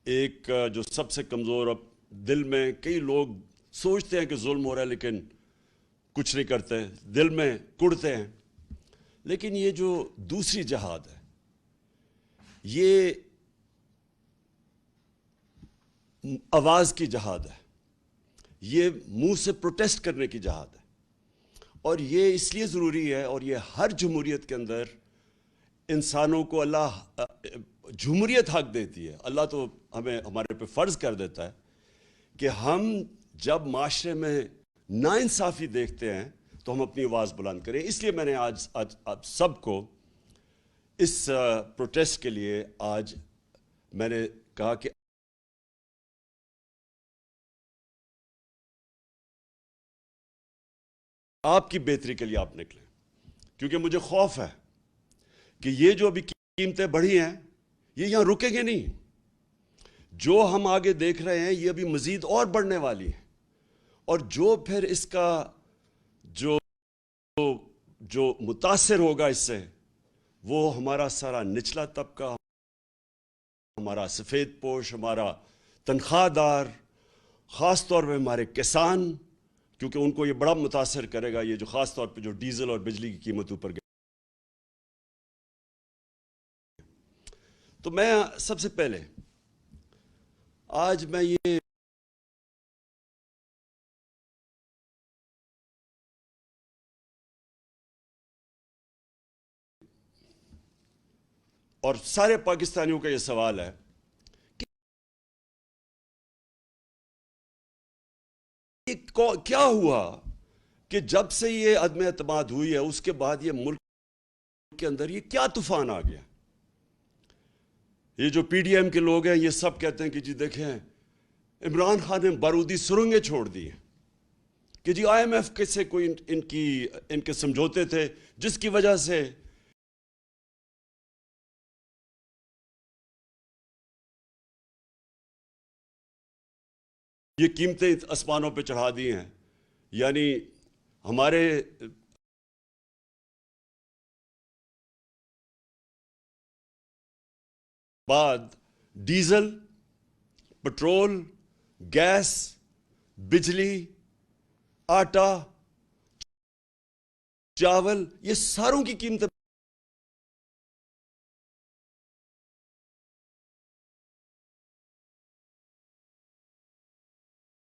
ایک جو سب سے کمزور، اب دل میں کئی لوگ سوچتے ہیں کہ ظلم ہو رہا ہے لیکن کچھ نہیں کرتے، دل میں کڑتے ہیں. لیکن یہ جو دوسری جہاد ہے، یہ آواز کی جہاد ہے، یہ منہ سے پروٹیسٹ کرنے کی جہاد ہے. اور یہ اس لیے ضروری ہے، اور یہ ہر جمہوریت کے اندر انسانوں کو اللہ جمہوریت حق دیتی ہے. اللہ تو ہمیں ہمارے پہ فرض کر دیتا ہے کہ ہم جب معاشرے میں ناانصافی دیکھتے ہیں تو ہم اپنی آواز بلند کریں. اس لیے میں نے آج آپ سب کو اس پروٹیسٹ کے لیے آج میں نے کہا کہ آپ کی بہتری کے لیے آپ نکلیں، کیونکہ مجھے خوف ہے کہ یہ جو ابھی قیمتیں بڑھی ہیں یہ یہاں رکیں گے نہیں. جو ہم آگے دیکھ رہے ہیں یہ ابھی مزید اور بڑھنے والی ہے، اور جو پھر اس کا جو متاثر ہوگا اس سے، وہ ہمارا سارا نچلا طبقہ، ہمارا سفید پوش، ہمارا تنخواہ دار، خاص طور پہ ہمارے کسان، کیونکہ ان کو یہ بڑا متاثر کرے گا، یہ جو خاص طور پہ جو ڈیزل اور بجلی کی قیمت اوپر گئی. تو میں سب سے پہلے آج میں یہ اور سارے پاکستانیوں کا یہ سوال ہے کہ کیا ہوا کہ جب سے یہ عدم اعتماد ہوئی ہے اس کے بعد یہ ملک کے اندر یہ کیا طوفان آ گیا. یہ جو پی ڈی ایم کے لوگ ہیں یہ سب کہتے ہیں کہ جی دیکھیں عمران خان نے بارودی سرنگیں چھوڑ دی ہیں، کہ جی آئی ایم ایف سے کوئی ان کے سمجھوتے تھے جس کی وجہ سے یہ قیمتیں آسمانوں پہ چڑھا دی ہیں. یعنی ہمارے بعد ڈیزل، پٹرول، گیس، بجلی، آٹا، چاول، یہ ساروں کی قیمتیں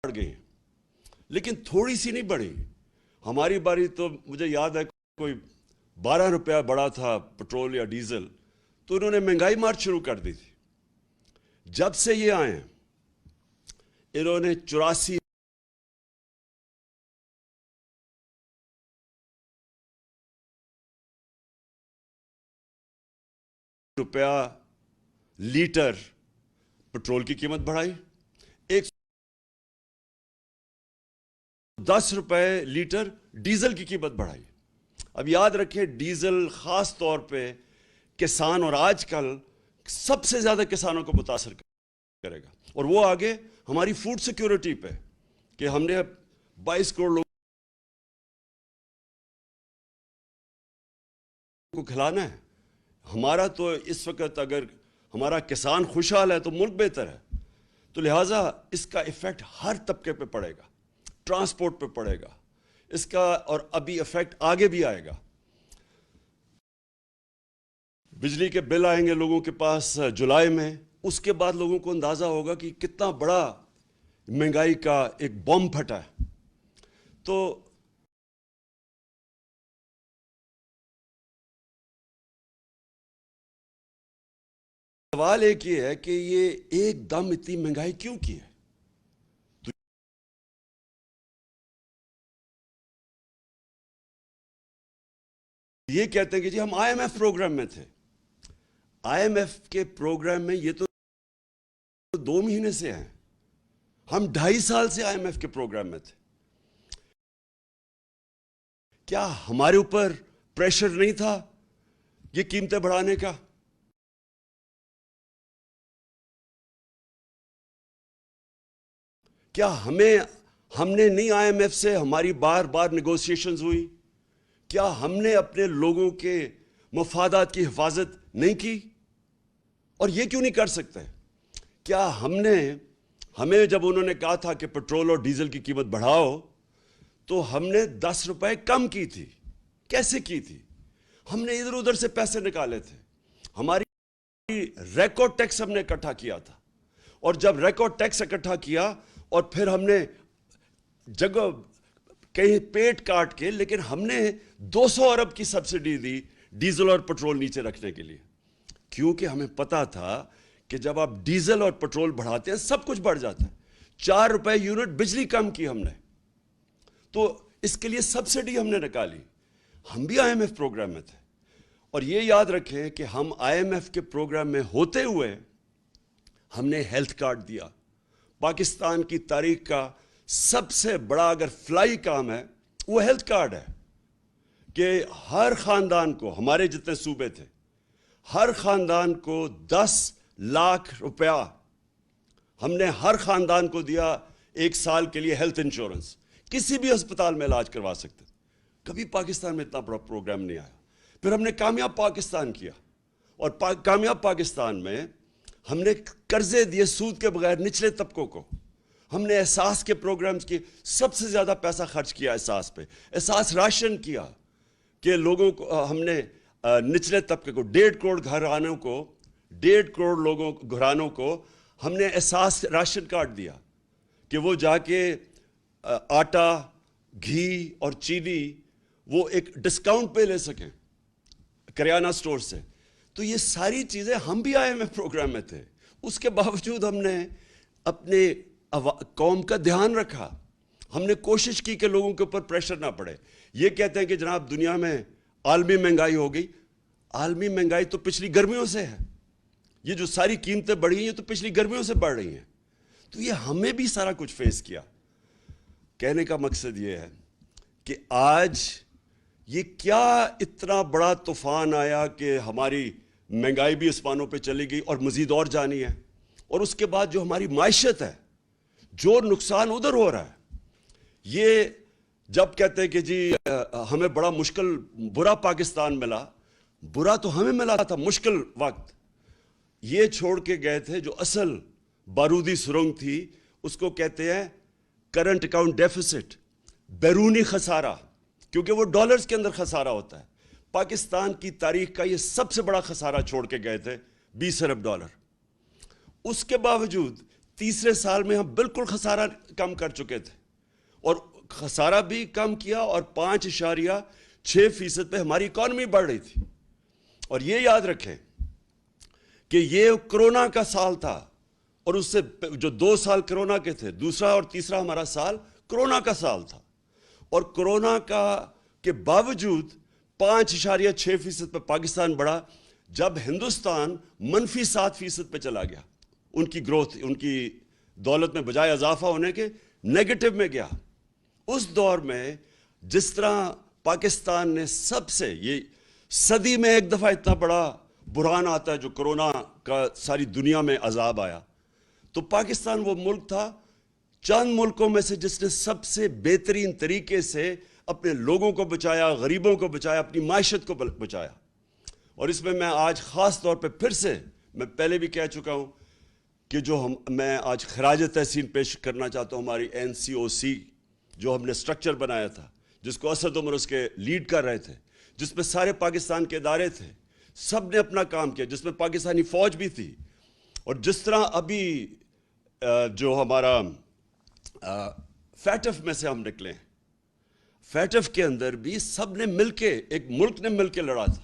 بڑھ گئی ہیں، لیکن تھوڑی سی نہیں بڑھی. ہماری باری تو مجھے یاد ہے کوئی 12 روپیہ بڑا تھا پٹرول یا ڈیزل، تو انہوں نے مہنگائی مار شروع کر دی تھی. جب سے یہ آئے ہیں انہوں نے 84 روپیہ لیٹر پٹرول کی قیمت بڑھائی، 10 روپے لیٹر ڈیزل کی قیمت بڑھائی. اب یاد رکھیں ڈیزل خاص طور پہ کسان، اور آج کل سب سے زیادہ کسانوں کو متاثر کرے گا، اور وہ آگے ہماری فوڈ سیکیورٹی پہ، کہ ہم نے 22 کروڑ لوگوں کو کھلانا ہے. ہمارا تو اس وقت اگر ہمارا کسان خوشحال ہے تو ملک بہتر ہے. تو لہٰذا اس کا ایفیکٹ ہر طبقے پہ پڑے گا، ٹرانسپورٹ پہ پڑے گا اس کا، اور ابھی ایفیکٹ آگے بھی آئے گا. بجلی کے بل آئیں گے لوگوں کے پاس جولائی میں، اس کے بعد لوگوں کو اندازہ ہوگا کہ کتنا بڑا مہنگائی کا ایک بم پھٹا ہے. تو سوال ایک یہ ہے کہ یہ ایک دم اتنی مہنگائی کیوں کی ہے؟ یہ کہتے ہیں کہ جی ہم آئی ایم ایف پروگرام میں تھے. آئی ایم ایف کے پروگرام میں یہ تو 2 مہینے سے ہیں، ہم 2.5 سال سے آئی ایم ایف کے پروگرام میں تھے. کیا ہمارے اوپر پریشر نہیں تھا یہ قیمتیں بڑھانے کا؟ کیا ہم نے نہیں آئی ایم ایف سے ہماری بار بار نیگوسیشنز ہوئی؟ کیا ہم نے اپنے لوگوں کے مفادات کی حفاظت نہیں کی؟ اور یہ کیوں نہیں کر سکتے؟ کیا ہمیں جب انہوں نے کہا تھا کہ پیٹرول اور ڈیزل کی قیمت بڑھاؤ تو ہم نے 10 روپے کم کی تھی؟ کیسے کی تھی؟ ہم نے ادھر ادھر سے پیسے نکالے تھے، ہماری ریکارڈ ٹیکس ہم نے اکٹھا کیا تھا، اور جب ریکارڈ ٹیکس اکٹھا کیا اور پھر ہم نے جگہ کہیں پیٹ کاٹ کے، لیکن ہم نے 200 ارب کی سبسڈی دی ڈیزل اور پیٹرول نیچے رکھنے کے لیے، کیونکہ ہمیں پتا تھا کہ جب آپ ڈیزل اور پیٹرول بڑھاتے ہیں سب کچھ بڑھ جاتا ہے۔ 4 روپے یونٹ بجلی کم کی ہم نے، تو اس کے لیے سبسڈی ہم نے نکالی۔ ہم بھی آئی ایم ایف پروگرام میں تھے، اور یہ یاد رکھیں کہ ہم آئی ایم ایف کے پروگرام میں ہوتے ہوئے ہم نے ہیلتھ کارڈ دیا۔ پاکستان کی تاریخ کا سب سے بڑا اگر فلائی کام ہے وہ ہیلتھ کارڈ ہے، کہ ہر خاندان کو، ہمارے جتنے صوبے تھے، ہر خاندان کو 10 لاکھ روپیہ ہم نے ہر خاندان کو دیا 1 سال کے لیے ہیلتھ انشورنس۔ کسی بھی ہسپتال میں علاج کروا سکتے۔ کبھی پاکستان میں اتنا بڑا پروگرام نہیں آیا۔ پھر ہم نے کامیاب پاکستان کیا، اور کامیاب پاکستان میں ہم نے قرضے دیے سود کے بغیر نچلے طبقوں کو۔ ہم نے احساس کے پروگرامز کی، سب سے زیادہ پیسہ خرچ کیا احساس پہ، احساس راشن کیا کہ لوگوں کو، ہم نے نچلے طبقے کو 1.5 کروڑ گھرانوں کو، 1.5 کروڑ گھرانوں کو ہم نے احساس راشن کارڈ دیا کہ وہ جا کے آٹا، گھی اور چینی وہ ایک ڈسکاؤنٹ پہ لے سکیں کریانہ سٹور سے۔ تو یہ ساری چیزیں ہم بھی آئی ایم ایف پروگرام میں تھے، اس کے باوجود ہم نے اپنے قوم کا دھیان رکھا۔ ہم نے کوشش کی کہ لوگوں کے اوپر پریشر نہ پڑے۔ یہ کہتے ہیں کہ جناب دنیا میں عالمی مہنگائی ہو گئی۔ عالمی مہنگائی تو پچھلی گرمیوں سے ہے، یہ جو ساری قیمتیں بڑھی ہیں تو پچھلی گرمیوں سے بڑھ رہی ہیں۔ تو یہ ہمیں بھی سارا کچھ فیس کیا۔ کہنے کا مقصد یہ ہے کہ آج یہ کیا اتنا بڑا طوفان آیا کہ ہماری مہنگائی بھی اسمانوں پہ چلی گئی اور مزید اور جانی ہے، اور اس کے بعد جو ہماری معیشت ہے، جو نقصان ادھر ہو رہا ہے۔ یہ جب کہتے ہیں کہ جی ہمیں بڑا مشکل برا پاکستان ملا، برا تو ہمیں ملا تھا مشکل وقت۔ یہ چھوڑ کے گئے تھے جو اصل بارودی سرنگ تھی، اس کو کہتے ہیں کرنٹ اکاؤنٹ ڈیفیسٹ، بیرونی خسارہ، کیونکہ وہ ڈالرز کے اندر خسارہ ہوتا ہے۔ پاکستان کی تاریخ کا یہ سب سے بڑا خسارہ چھوڑ کے گئے تھے، 20 ارب ڈالر۔ اس کے باوجود تیسرے سال میں ہم بالکل خسارہ کم کر چکے تھے، اور خسارہ بھی کم کیا، اور 5.6% پہ ہماری اکانومی بڑھ رہی تھی۔ اور یہ یاد رکھیں کہ یہ کرونا کا سال تھا، اور اس سے جو 2 سال کرونا کے تھے، دوسرا اور تیسرا ہمارا سال کرونا کا سال تھا، اور کرونا کا کے باوجود 5.6% پہ پاکستان بڑھا، جب ہندوستان -7% پہ چلا گیا۔ ان کی گروتھ، ان کی دولت میں بجائے اضافہ ہونے کے نیگیٹو میں گیا۔ اس دور میں جس طرح پاکستان نے سب سے، یہ صدی میں ایک دفعہ اتنا بڑا بحران آتا ہے جو کرونا کا ساری دنیا میں عذاب آیا، تو پاکستان وہ ملک تھا چند ملکوں میں سے جس نے سب سے بہترین طریقے سے اپنے لوگوں کو بچایا، غریبوں کو بچایا، اپنی معیشت کو بچایا۔ اور اس میں میں آج خاص طور پہ پھر سے، میں پہلے بھی کہہ چکا ہوں کہ میں آج خراج تحسین پیش کرنا چاہتا ہوں ہماری NCOC، جو ہم نے سٹرکچر بنایا تھا، جس کو اسد عمر اس کے لیڈ کر رہے تھے، جس میں سارے پاکستان کے ادارے تھے، سب نے اپنا کام کیا، جس میں پاکستانی فوج بھی تھی۔ اور جس طرح ابھی جو ہمارا فیٹف میں سے ہم نکلے ہیں، فیٹف کے اندر بھی سب نے مل کے، ایک ملک نے مل کے لڑا تھا،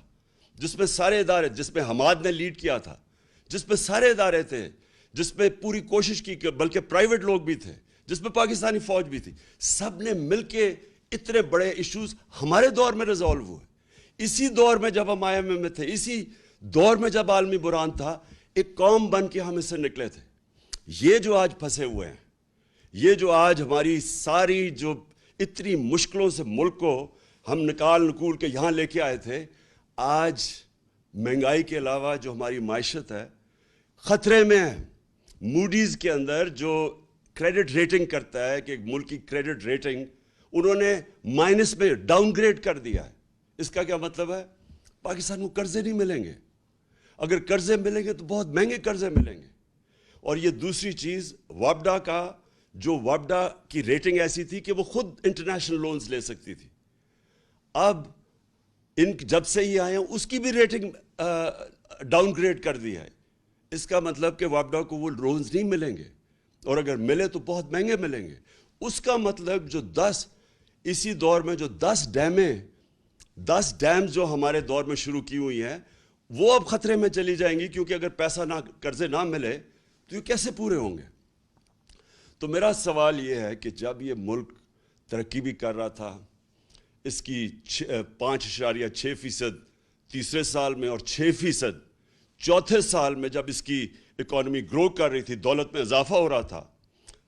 جس میں سارے ادارے، جس میں حماد نے لیڈ کیا تھا، جس میں سارے ادارے تھے، جس میں پوری کوشش کی کہ بلکہ پرائیویٹ لوگ بھی تھے، جس میں پاکستانی فوج بھی تھی، سب نے مل کے اتنے بڑے ایشوز ہمارے دور میں ریزالو ہوئے۔ اسی دور میں جب ہم IMF میں تھے، اسی دور میں جب عالمی بحران تھا، ایک قوم بن کے ہم اس سے نکلے تھے۔ یہ جو آج پھنسے ہوئے ہیں، یہ جو آج ہماری ساری جو اتنی مشکلوں سے ملک کو ہم نکول کے یہاں لے کے آئے تھے، آج مہنگائی کے علاوہ جو ہماری معیشت ہے خطرے میں ہے۔ موڈیز کے اندر جو کریڈٹ ریٹنگ کرتا ہے کہ ایک ملک کی کریڈٹ ریٹنگ انہوں نے مائنس میں ڈاؤن گریڈ کر دیا ہے۔ اس کا کیا مطلب ہے؟ پاکستان کو قرضے نہیں ملیں گے، اگر قرضے ملیں گے تو بہت مہنگے قرضے ملیں گے، اور یہ دوسری چیز وابڈا کا، جو وابڈا کی ریٹنگ ایسی تھی کہ وہ خود انٹرنیشنل لونز لے سکتی تھی، اب جب سے یہ آئے ہیں اس کی بھی ریٹنگ ڈاؤن گریڈ کر دی ہے. اس کا مطلب کہ وابڈا کو وہ لونز نہیں ملیں گے، اور اگر ملے تو بہت مہنگے ملیں گے. اس کا مطلب جو اسی دور میں جو 10 ڈیمز جو ہمارے دور میں شروع کی ہوئی ہیں وہ اب خطرے میں چلی جائیں گی، کیونکہ اگر پیسہ قرضے نہ ملے تو یہ کیسے پورے ہوں گے؟ تو میرا سوال یہ ہے کہ جب یہ ملک ترقی بھی کر رہا تھا، اس کی 5.6% تیسرے سال میں اور 6% چوتھے سال میں جب اس کی اکانومی گرو کر رہی تھی، دولت میں اضافہ ہو رہا تھا،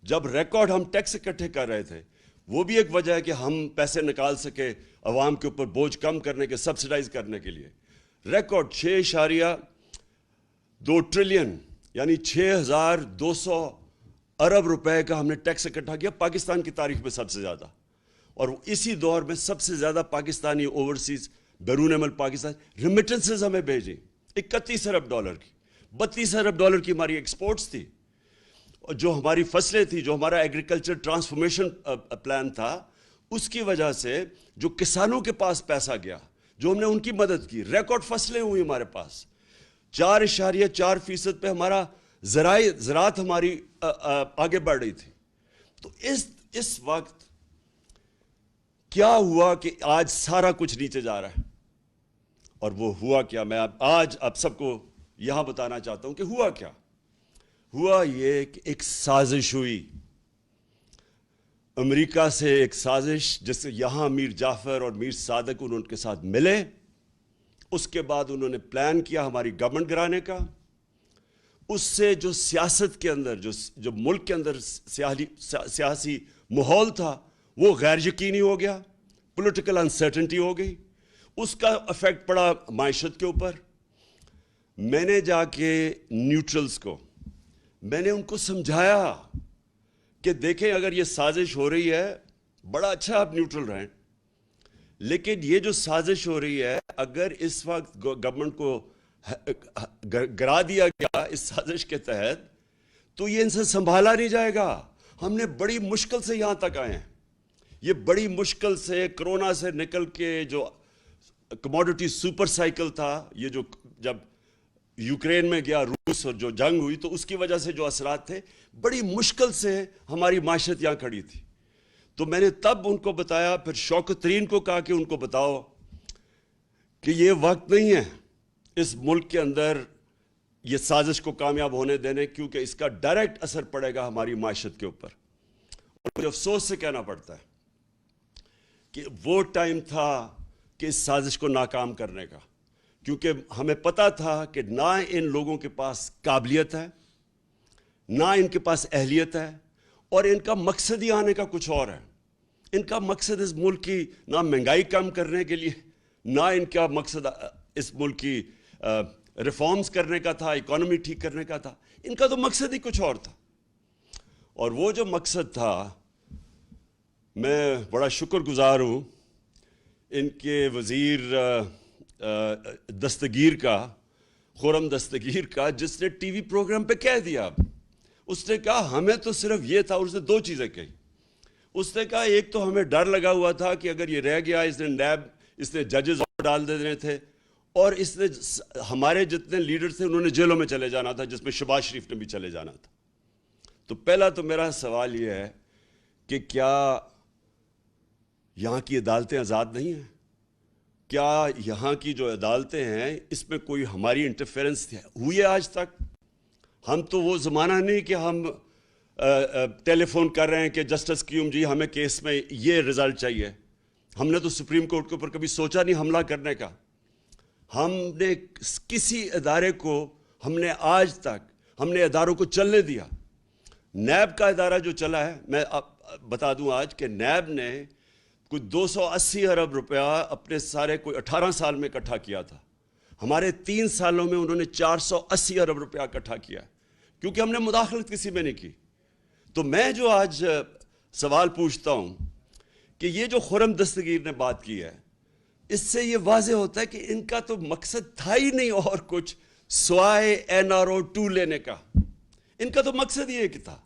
جب ریکارڈ ہم ٹیکس اکٹھے کر رہے تھے، وہ بھی ایک وجہ ہے کہ ہم پیسے نکال سکے عوام کے اوپر بوجھ کم کرنے کے، سبسیڈائز کرنے کے لیے. ریکارڈ 6.2 ٹریلین یعنی 6,200 ارب روپے کا ہم نے ٹیکس اکٹھا کیا، پاکستان کی تاریخ میں سب سے زیادہ. اور اسی دور میں سب سے زیادہ پاکستانی اوورسیز بیرون ملک پاکستان ریمیٹنسز ہمیں بھیجیں 31 ارب ڈالر کی، 32 ارب ڈالر کی ہماری ایکسپورٹس تھی. اور جو ہماری فصلیں تھیں، جو ہمارا ایگریکلچر ٹرانسفارمیشن پلان تھا، اس کی وجہ سے جو کسانوں کے پاس پیسہ گیا، جو ہم نے ان کی مدد کی، ریکارڈ فصلیں ہوئی ہمارے پاس. 4.4% پہ ہمارا زراعت ہماری آگے بڑھ رہی تھی. تو اس وقت کیا ہوا کہ آج سارا کچھ نیچے جا رہا ہے؟ اور وہ ہوا کیا؟ میں آج آپ سب کو یہاں بتانا چاہتا ہوں کہ ہوا کیا. ہوا یہ کہ ایک سازش ہوئی امریکہ سے، ایک سازش جس سے یہاں میر جعفر اور میر صادق ان کے ساتھ ملے. اس کے بعد انہوں نے پلان کیا ہماری گورنمنٹ گرانے کا. اس سے جو سیاست کے اندر، جو ملک کے اندر سیاسی ماحول تھا وہ غیر یقینی ہو گیا، پولیٹیکل انسرٹنٹی ہو گئی. اس کا افیکٹ پڑا معیشت کے اوپر. میں نے جا کے نیوٹرلز کو، میں نے ان کو سمجھایا کہ دیکھیں اگر یہ سازش ہو رہی ہے، بڑا اچھا آپ نیوٹرل رہیں، لیکن یہ جو سازش ہو رہی ہے، اگر اس وقت گورنمنٹ کو گرا دیا گیا اس سازش کے تحت، تو یہ ان سے سنبھالا نہیں جائے گا. ہم نے بڑی مشکل سے یہاں تک آئے ہیں. یہ بڑی مشکل سے کرونا سے نکل کے جو کموڈٹی سپر سائیکل تھا، یہ جو جب یوکرین میں گیا روس اور جو جنگ ہوئی، تو اس کی وجہ سے جو اثرات تھے، بڑی مشکل سے ہماری معیشت یہاں کھڑی تھی. تو میں نے تب ان کو بتایا، پھر شوکت ترین کو کہا کہ ان کو بتاؤ کہ یہ وقت نہیں ہے اس ملک کے اندر یہ سازش کو کامیاب ہونے دینے، کیونکہ اس کا ڈائریکٹ اثر پڑے گا ہماری معیشت کے اوپر. اور مجھے افسوس سے کہنا پڑتا ہے کہ وہ ٹائم تھا کہ اس سازش کو ناکام کرنے کا، کیونکہ ہمیں پتہ تھا کہ نہ ان لوگوں کے پاس قابلیت ہے، نہ ان کے پاس اہلیت ہے، اور ان کا مقصد ہی آنے کا کچھ اور ہے. ان کا مقصد اس ملک کی نہ مہنگائی کم کرنے کے لیے، نہ ان کا مقصد اس ملک کی ریفارمز کرنے کا تھا، اکانومی ٹھیک کرنے کا تھا. ان کا تو مقصد ہی کچھ اور تھا. اور وہ جو مقصد تھا، میں بڑا شکر گزار ہوں ان کے وزیر دستگیر کا، خرم دستگیر کا، جس نے ٹی وی پروگرام پہ کہہ دیا. اس نے کہا ہمیں تو صرف یہ تھا، اور اس نے 2 چیزیں کہی. اس نے کہا ایک تو ہمیں ڈر لگا ہوا تھا کہ اگر یہ رہ گیا، اس نے ججز اور ڈال دینے تھے، اور اس نے ہمارے جتنے لیڈر تھے انہوں نے جیلوں میں چلے جانا تھا، جس میں شہباز شریف نے بھی چلے جانا تھا. تو پہلا تو میرا سوال یہ ہے کہ کیا یہاں کی عدالتیں آزاد نہیں ہیں؟ کیا یہاں کی جو عدالتیں ہیں اس میں کوئی ہماری انٹرفیرنس ہوئی ہے آج تک؟ ہم تو وہ زمانہ نہیں کہ ہم ٹیلی فون کر رہے ہیں کہ جسٹس قیوم جی ہمیں کیس میں یہ رزلٹ چاہیے. ہم نے تو سپریم کورٹ کے اوپر کبھی سوچا نہیں حملہ کرنے کا. ہم نے کسی ادارے کو، ہم نے آج تک ہم نے اداروں کو چلنے دیا. نیب کا ادارہ جو چلا ہے، میں بتا دوں آج کہ نیب نے کوئی 280 ارب روپیہ اپنے سارے کوئی 18 سال میں اکٹھا کیا تھا. ہمارے 3 سالوں میں انہوں نے 480 ارب روپیہ اکٹھا کیا، کیونکہ ہم نے مداخلت کسی میں نہیں کی. تو میں جو آج سوال پوچھتا ہوں کہ یہ جو خرم دستگیر نے بات کی ہے، اس سے یہ واضح ہوتا ہے کہ ان کا تو مقصد تھا ہی نہیں اور کچھ سوائے NRO 2 لینے کا. ان کا تو مقصد یہ کہ تھا،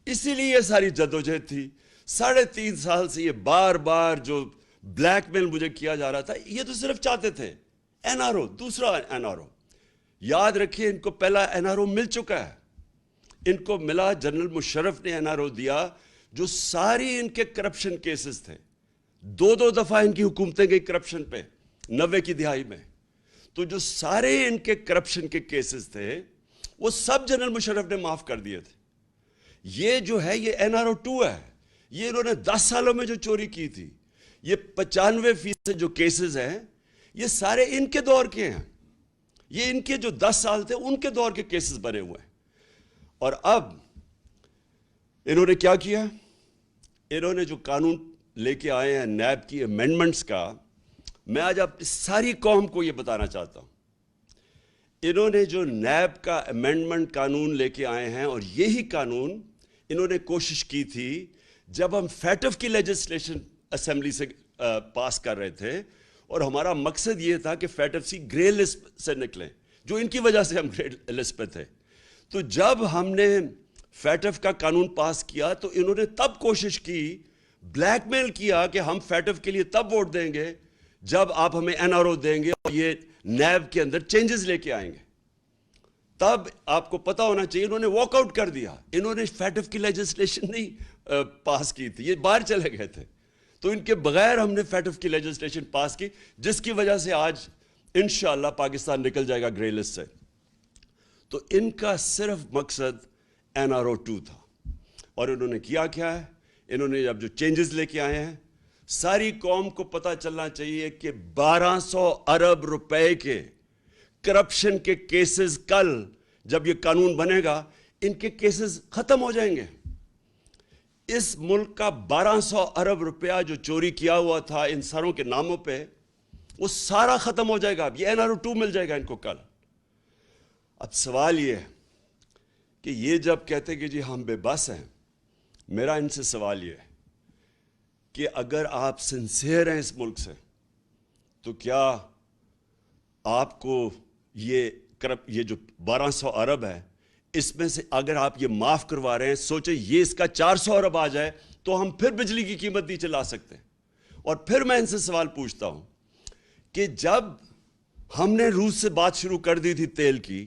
اسی لیے یہ ساری جدوجہد تھی۔ 3.5 سال سے یہ بار بار جو بلیک میل مجھے کیا جا رہا تھا، یہ تو صرف چاہتے تھے این آر او، دوسرا این آر او۔ یاد رکھیے ان کو پہلا این آر او مل چکا ہے، ان کو ملا، جنرل مشرف نے این آر او دیا، جو ساری ان کے کرپشن کیسز تھے۔ 2 دفعہ ان کی حکومتیں گئی کرپشن پہ 90 کی دہائی میں، تو جو سارے ان کے کرپشن کے کیسز تھے وہ سب جنرل مشرف نے معاف کر دیے تھے۔ یہ جو ہے یہ این آر او 2 ہے، یہ انہوں نے 10 سالوں میں جو چوری کی تھی، یہ 95% جو کیسز ہیں یہ سارے ان کے دور کے ہیں، یہ ان کے جو 10 سال تھے ان کے دور کے کیسز بنے ہوئے ہیں۔ اور اب انہوں نے کیا کیا؟ انہوں نے جو قانون لے کے آئے ہیں نیب کی امینڈمنٹس کا، میں آج آپ ساری قوم کو یہ بتانا چاہتا ہوں، انہوں نے جو نیب کا امینڈمنٹ قانون لے کے آئے ہیں، اور یہی قانون انہوں نے کوشش کی تھی جب ہم فیٹف کی لیجسلیشن اسمبلی سے پاس کر رہے تھے، اور ہمارا مقصد یہ تھا کہ فیٹف سی گرے لسٹ سے نکلیں، جو ان کی وجہ سے ہم گرے لسٹ پہ تھے۔ تو جب ہم نے فیٹف کا قانون پاس کیا تو انہوں نے تب کوشش کی، بلیک میل کیا کہ ہم فیٹف کے لیے تب ووٹ دیں گے جب آپ ہمیں این آر او دیں گے اور یہ نیب کے اندر چینجز لے کے آئیں گے۔ تب آپ کو پتا ہونا چاہیے انہوں نے واک آؤٹ کر دیا، انہوں نے فیٹف کی لیجسلیشن نہیں پاس کی تھی، یہ باہر چلے گئے تھے، تو ان کے بغیر ہم نے فیٹف کی لیجسلیشن پاس کی، جس کی وجہ سے آج انشاءاللہ پاکستان نکل جائے گا گرے لسٹ سے۔ تو ان کا صرف مقصد این آر او 2 تھا، اور انہوں نے کیا کیا ہے؟ انہوں نے اب جو چینجز لے کے آئے ہیں، ساری قوم کو پتہ چلنا چاہیے کہ 1200 ارب روپے کے کرپشن کے کیسز کل جب یہ قانون بنے گا ان کے کیسز ختم ہو جائیں گے۔ اس ملک کا 1200 ارب روپیہ جو چوری کیا ہوا تھا ان سروں کے ناموں پہ، وہ سارا ختم ہو جائے گا، اب یہ این آر او 2 مل جائے گا ان کو کل۔ اب سوال یہ ہے کہ یہ جب کہتے کہ جی ہم بے بس ہیں، میرا ان سے سوال یہ ہے کہ اگر آپ سنسیئر ہیں اس ملک سے، تو کیا آپ کو یہ جو 1200 ارب ہے، اس میں سے اگر آپ یہ معاف کروا رہے ہیں، سوچیں یہ اس کا 400 ارب آ جائے تو ہم پھر بجلی کی قیمت نیچے لا سکتے ہیں۔ اور پھر میں ان سے سوال پوچھتا ہوں کہ جب ہم نے روس سے بات شروع کر دی تھی تیل کی،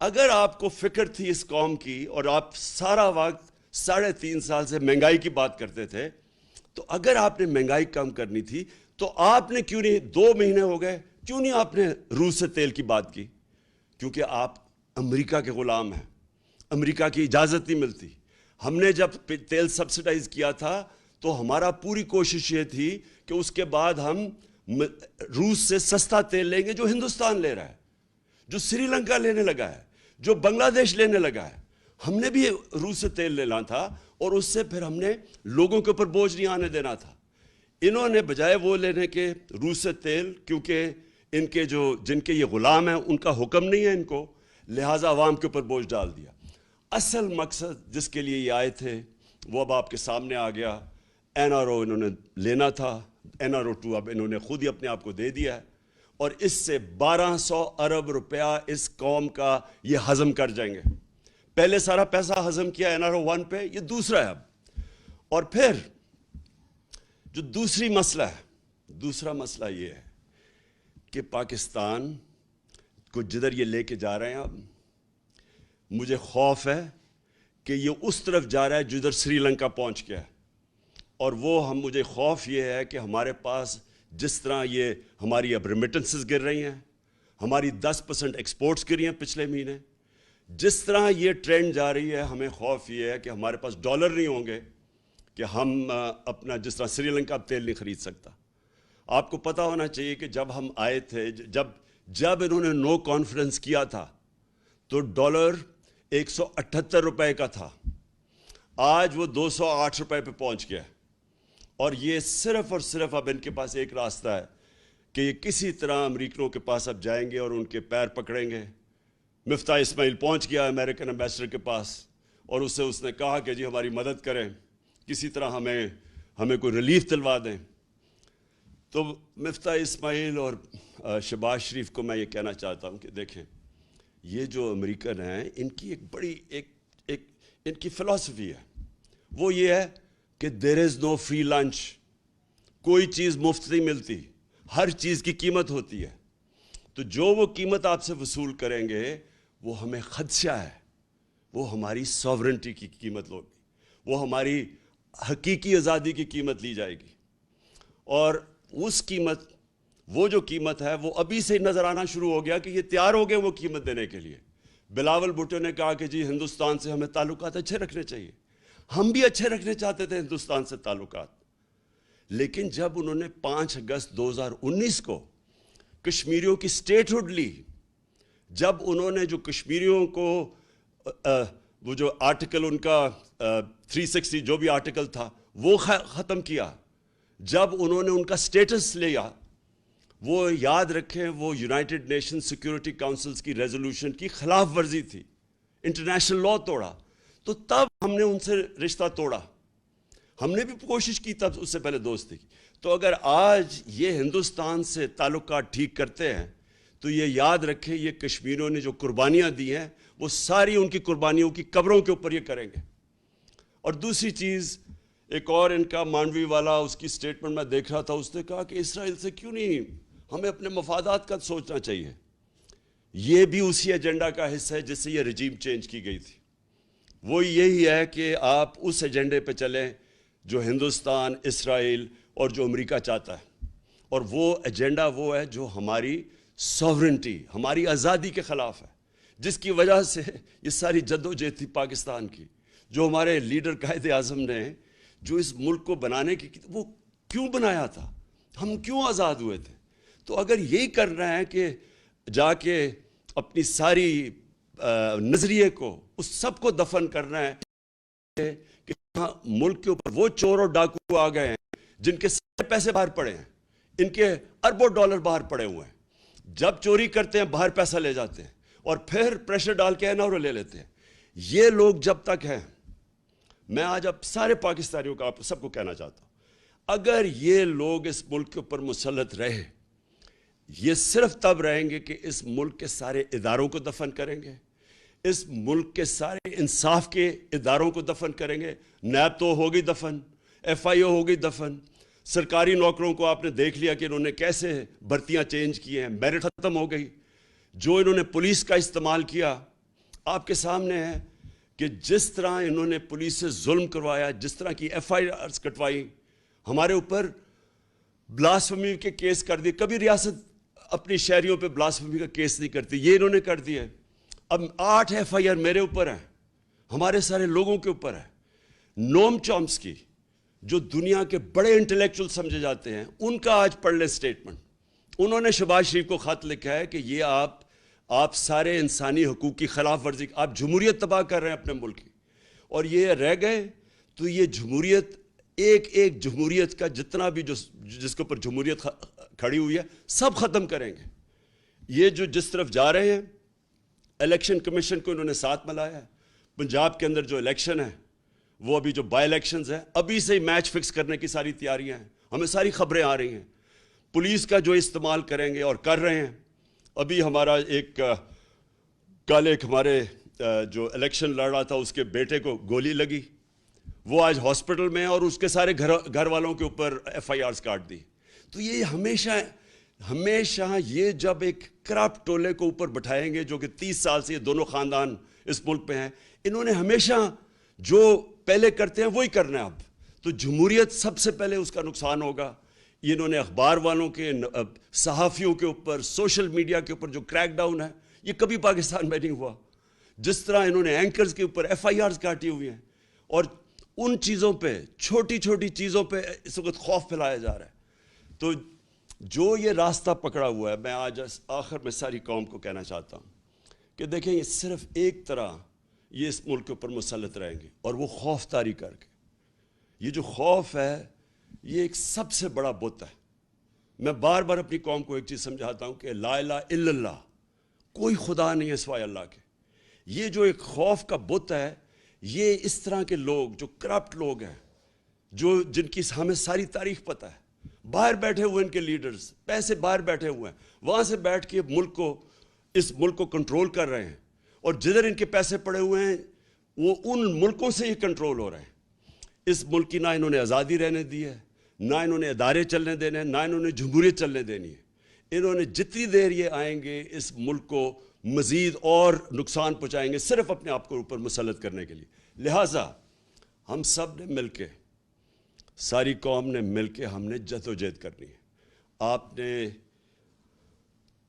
اگر آپ کو فکر تھی اس قوم کی اور آپ سارا وقت 3.5 سال سے مہنگائی کی بات کرتے تھے، تو اگر آپ نے مہنگائی کم کرنی تھی تو آپ نے کیوں نہیں 2 مہینے ہو گئے، کیوں نہیں آپ نے روس سے تیل کی بات کی؟ کیونکہ آپ امریکہ کے غلام ہیں، امریکہ کی اجازت نہیں ملتی۔ ہم نے جب تیل سبسڈائز کیا تھا تو ہمارا پوری کوشش یہ تھی کہ اس کے بعد ہم روس سے سستا تیل لیں گے جو ہندوستان لے رہا ہے، جو سری لنکا لینے لگا ہے، جو بنگلہ دیش لینے لگا ہے۔ ہم نے بھی روس سے تیل لینا تھا اور اس سے پھر ہم نے لوگوں کے اوپر بوجھ نہیں آنے دینا تھا۔ انہوں نے بجائے وہ لینے کے روس سے تیل، کیونکہ ان کے جن کے یہ غلام ہیں ان کا حکم نہیں ہے ان کو، لہٰذا عوام کے اوپر بوجھ ڈال دیا۔ اصل مقصد جس کے لیے یہ آئے تھے وہ اب آپ کے سامنے آ گیا۔ این آر او انہوں نے لینا تھا، این آر او 2 اب انہوں نے خود ہی اپنے آپ کو دے دیا ہے، اور اس سے 1200 ارب روپیہ اس قوم کا یہ ہضم کر جائیں گے۔ پہلے سارا پیسہ ہضم کیا این آر او 1 پہ، یہ دوسرا ہے اب۔ اور پھر جو دوسرا مسئلہ یہ ہے کہ پاکستان کو جدھر یہ لے کے جا رہے ہیں، اب مجھے خوف ہے کہ یہ اس طرف جا رہا ہے جدھر سری لنکا پہنچ گیا ہے، اور مجھے خوف یہ ہے کہ ہمارے پاس جس طرح یہ ہماری اب ریمیٹنسز گر رہی ہیں، ہماری 10% ایکسپورٹس گری ہیں پچھلے مہینے، جس طرح یہ ٹرینڈ جا رہی ہے، ہمیں خوف یہ ہے کہ ہمارے پاس ڈالر نہیں ہوں گے کہ ہم اپنا، جس طرح سری لنکا اب تیل نہیں خرید سکتا۔ آپ کو پتہ ہونا چاہیے کہ جب ہم آئے تھے، جب انہوں نے نو کانفیڈنس کیا تھا تو ڈالر 178 روپے کا تھا، آج وہ 208 روپے پہ پہنچ گیا، اور یہ صرف اور صرف اب ان کے پاس ایک راستہ ہے کہ یہ کسی طرح امریکنوں کے پاس اب جائیں گے اور ان کے پیر پکڑیں گے۔ مفتاح اسماعیل پہنچ گیا امریکن ایمبیسڈر کے پاس، اور اس نے کہا کہ جی ہماری مدد کریں، کسی طرح ہمیں کوئی ریلیف دلوا دیں۔ تو مفتاح اسماعیل اور شہباز شریف کو میں یہ کہنا چاہتا ہوں کہ دیکھیں، یہ جو امریکن ہیں ان کی ایک ان کی فلسفی ہے وہ یہ ہے کہ دیر از نو فری لنچ، کوئی چیز مفت نہیں ملتی، ہر چیز کی قیمت ہوتی ہے. تو جو وہ قیمت آپ سے وصول کریں گے وہ ہمیں خدشہ ہے، وہ ہماری ساورنٹی کی قیمت ہوگی، وہ ہماری حقیقی آزادی کی قیمت لی جائے گی. اور اس قیمت، وہ جو قیمت ہے وہ ابھی سے نظر آنا شروع ہو گیا کہ یہ تیار ہو گئے وہ قیمت دینے کے لیے. بلاول بھٹو نے کہا کہ جی ہندوستان سے ہمیں تعلقات اچھے رکھنے چاہیے. ہم بھی اچھے رکھنے چاہتے تھے ہندوستان سے تعلقات، لیکن جب انہوں نے 5 اگست 2019 کو کشمیریوں کی سٹیٹ ہوڈ لی، جب انہوں نے جو کشمیریوں کو وہ جو آرٹیکل ان کا 360 جو بھی آرٹیکل تھا وہ ختم کیا، جب انہوں نے ان کا سٹیٹس لیا، وہ یاد رکھیں وہ یونائٹڈ نیشن سیکیورٹی کاؤنسلز کی ریزولوشن کی خلاف ورزی تھی، انٹرنیشنل لاء توڑا، تو تب ہم نے ان سے رشتہ توڑا. ہم نے بھی کوشش کی تب اس سے پہلے دوستی کی. تو اگر آج یہ ہندوستان سے تعلقات ٹھیک کرتے ہیں تو یہ یاد رکھیں یہ کشمیریوں نے جو قربانیاں دی ہیں وہ ساری ان کی قربانیوں کی قبروں کے اوپر یہ کریں گے. اور دوسری چیز ایک اور ان کا مانڈوی والا اس کی سٹیٹمنٹ میں دیکھ رہا تھا، اس نے کہا کہ اسرائیل سے کیوں نہیں، ہمیں اپنے مفادات کا سوچنا چاہیے. یہ بھی اسی ایجنڈا کا حصہ ہے جس سے یہ رجیم چینج کی گئی تھی. وہ یہی ہے کہ آپ اس ایجنڈے پہ چلیں جو ہندوستان، اسرائیل اور جو امریکہ چاہتا ہے، اور وہ ایجنڈا وہ ہے جو ہماری ساورنٹی، ہماری آزادی کے خلاف ہے، جس کی وجہ سے یہ ساری جدوجہد تھی پاکستان کی، جو ہمارے لیڈر قائد اعظم نے جو اس ملک کو بنانے کی وہ کیوں بنایا تھا، ہم کیوں آزاد ہوئے تھے. تو اگر یہی کرنا ہے کہ جا کے اپنی ساری نظریے کو اس سب کو دفن کرنا ہے کہ ملک کے اوپر وہ چور اور ڈاکو آ گئے ہیں جن کے سارے پیسے باہر پڑے ہیں، ان کے اربوں ڈالر باہر پڑے ہوئے ہیں، جب چوری کرتے ہیں باہر پیسہ لے جاتے ہیں اور پھر پریشر ڈال کے انور لے لیتے ہیں. یہ لوگ جب تک ہیں، میں آج اب سارے پاکستانیوں کا آپ سب کو کہنا چاہتا ہوں، اگر یہ لوگ اس ملک کے اوپر مسلط رہے، یہ صرف تب رہیں گے کہ اس ملک کے سارے اداروں کو دفن کریں گے، اس ملک کے سارے انصاف کے اداروں کو دفن کریں گے. نیب تو ہوگی دفن، ایف آئی او ہوگی دفن، سرکاری نوکروں کو آپ نے دیکھ لیا کہ انہوں نے کیسے بھرتیاں چینج کی ہیں، میرٹ ختم ہو گئی. جو انہوں نے پولیس کا استعمال کیا آپ کے سامنے ہے کہ جس طرح انہوں نے پولیس سے ظلم کروایا، جس طرح کی ایف آئی آرز کٹوائی، ہمارے اوپر بلاسفمی کے کیس کر دیے. کبھی ریاست اپنی شہریوں پہ بلاسفمی کا کیس نہیں کرتی، یہ انہوں نے کر دیا. اب 8 ایف آئی آر میرے اوپر ہیں، ہمارے سارے لوگوں کے اوپر ہے. نوم چومسکی جو دنیا کے بڑے انٹلیکچول سمجھے جاتے ہیں، ان کا آج پڑھ لیں سٹیٹمنٹ. انہوں نے شہباز شریف کو خط لکھا ہے کہ یہ آپ سارے انسانی حقوق کی خلاف ورزی، آپ جمہوریت تباہ کر رہے ہیں اپنے ملک کی، اور یہ رہ گئے تو یہ جمہوریت، ایک جمہوریت کا جتنا بھی جس کے اوپر جمہوریت کھڑی ہوئی ہے سب ختم کریں گے. یہ جو جس طرف جا رہے ہیں، الیکشن کمیشن کو انہوں نے ساتھ ملایا ہے. پنجاب کے اندر جو الیکشن ہے وہ ابھی جو بائی الیکشنز ہیں، ابھی سے ہی میچ فکس کرنے کی ساری تیاریاں ہیں، ہمیں ساری خبریں آ رہی ہیں. پولیس کا جو استعمال کریں گے اور کر رہے ہیں. ابھی ہمارا کل ایک ہمارے جو الیکشن لڑ رہا تھا اس کے بیٹے کو گولی لگی، وہ آج ہاسپٹل میں ہے، اور اس کے سارے گھر والوں کے اوپر ایف آئی آرز کاٹ دی. تو یہ ہمیشہ یہ جب ایک کرپٹ ٹولے کو اوپر بٹھائیں گے جو کہ 30 سال سے یہ دونوں خاندان اس ملک پہ ہیں، انہوں نے ہمیشہ جو پہلے کرتے ہیں وہی کرنا ہے. اب تو جمہوریت سب سے پہلے اس کا نقصان ہوگا. یہ انہوں نے اخبار والوں کے، صحافیوں کے اوپر، سوشل میڈیا کے اوپر جو کریک ڈاؤن ہے یہ کبھی پاکستان میں نہیں ہوا. جس طرح انہوں نے اینکرز کے اوپر ایف آئی آرز کاٹی ہوئی ہیں، اور ان چیزوں پہ، چھوٹی چھوٹی چیزوں پہ اس وقت خوف پھیلایا جا رہا ہے. تو جو یہ راستہ پکڑا ہوا ہے، میں آج آخر میں ساری قوم کو کہنا چاہتا ہوں کہ دیکھیں یہ صرف ایک طرح یہ اس ملک کے اوپر مسلط رہیں گے، اور وہ خوف طاری کر کے. یہ جو خوف ہے یہ ایک سب سے بڑا بت ہے. میں بار بار اپنی قوم کو ایک چیز سمجھاتا ہوں کہ لا الہ الا اللہ، کوئی خدا نہیں ہے سوائے اللہ کے. یہ جو ایک خوف کا بت ہے، یہ اس طرح کے لوگ جو کرپٹ لوگ ہیں، جن کی ہمیں ساری تاریخ پتہ ہے، باہر بیٹھے ہوئے ان کے لیڈرز، پیسے باہر بیٹھے ہوئے ہیں، وہاں سے بیٹھ کے اس ملک کو کنٹرول کر رہے ہیں. اور جدھر ان کے پیسے پڑے ہوئے ہیں وہ ان ملکوں سے ہی کنٹرول ہو رہے ہیں. اس ملک کی نہ انہوں نے آزادی رہنے دی ہے، نہ انہوں نے ادارے چلنے دینے ہیں، نہ انہوں نے جمہوریت چلنے دینی ہے. انہوں نے جتنی دیر یہ آئیں گے اس ملک کو مزید اور نقصان پہنچائیں گے صرف اپنے آپ کو اوپر مسلط کرنے کے لیے. لہٰذا ہم سب نے مل کے، ساری قوم نے مل کے ہم نے جدوجہد کرنی ہے.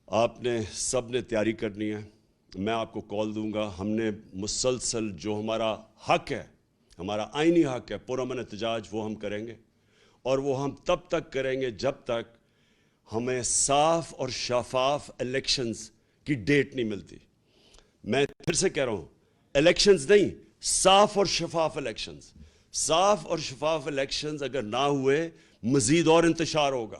آپ نے سب نے تیاری کرنی ہے. میں آپ کو کال دوں گا. ہم نے مسلسل جو ہمارا حق ہے، ہمارا آئینی حق ہے پرامن احتجاج، وہ ہم کریں گے، اور وہ ہم تب تک کریں گے جب تک ہمیں صاف اور شفاف الیکشنز کی ڈیٹ نہیں ملتی. میں پھر سے کہہ رہا ہوں، الیکشنز نہیں، صاف اور شفاف الیکشنز. صاف اور شفاف الیکشنز اگر نہ ہوئے مزید اور انتشار ہوگا.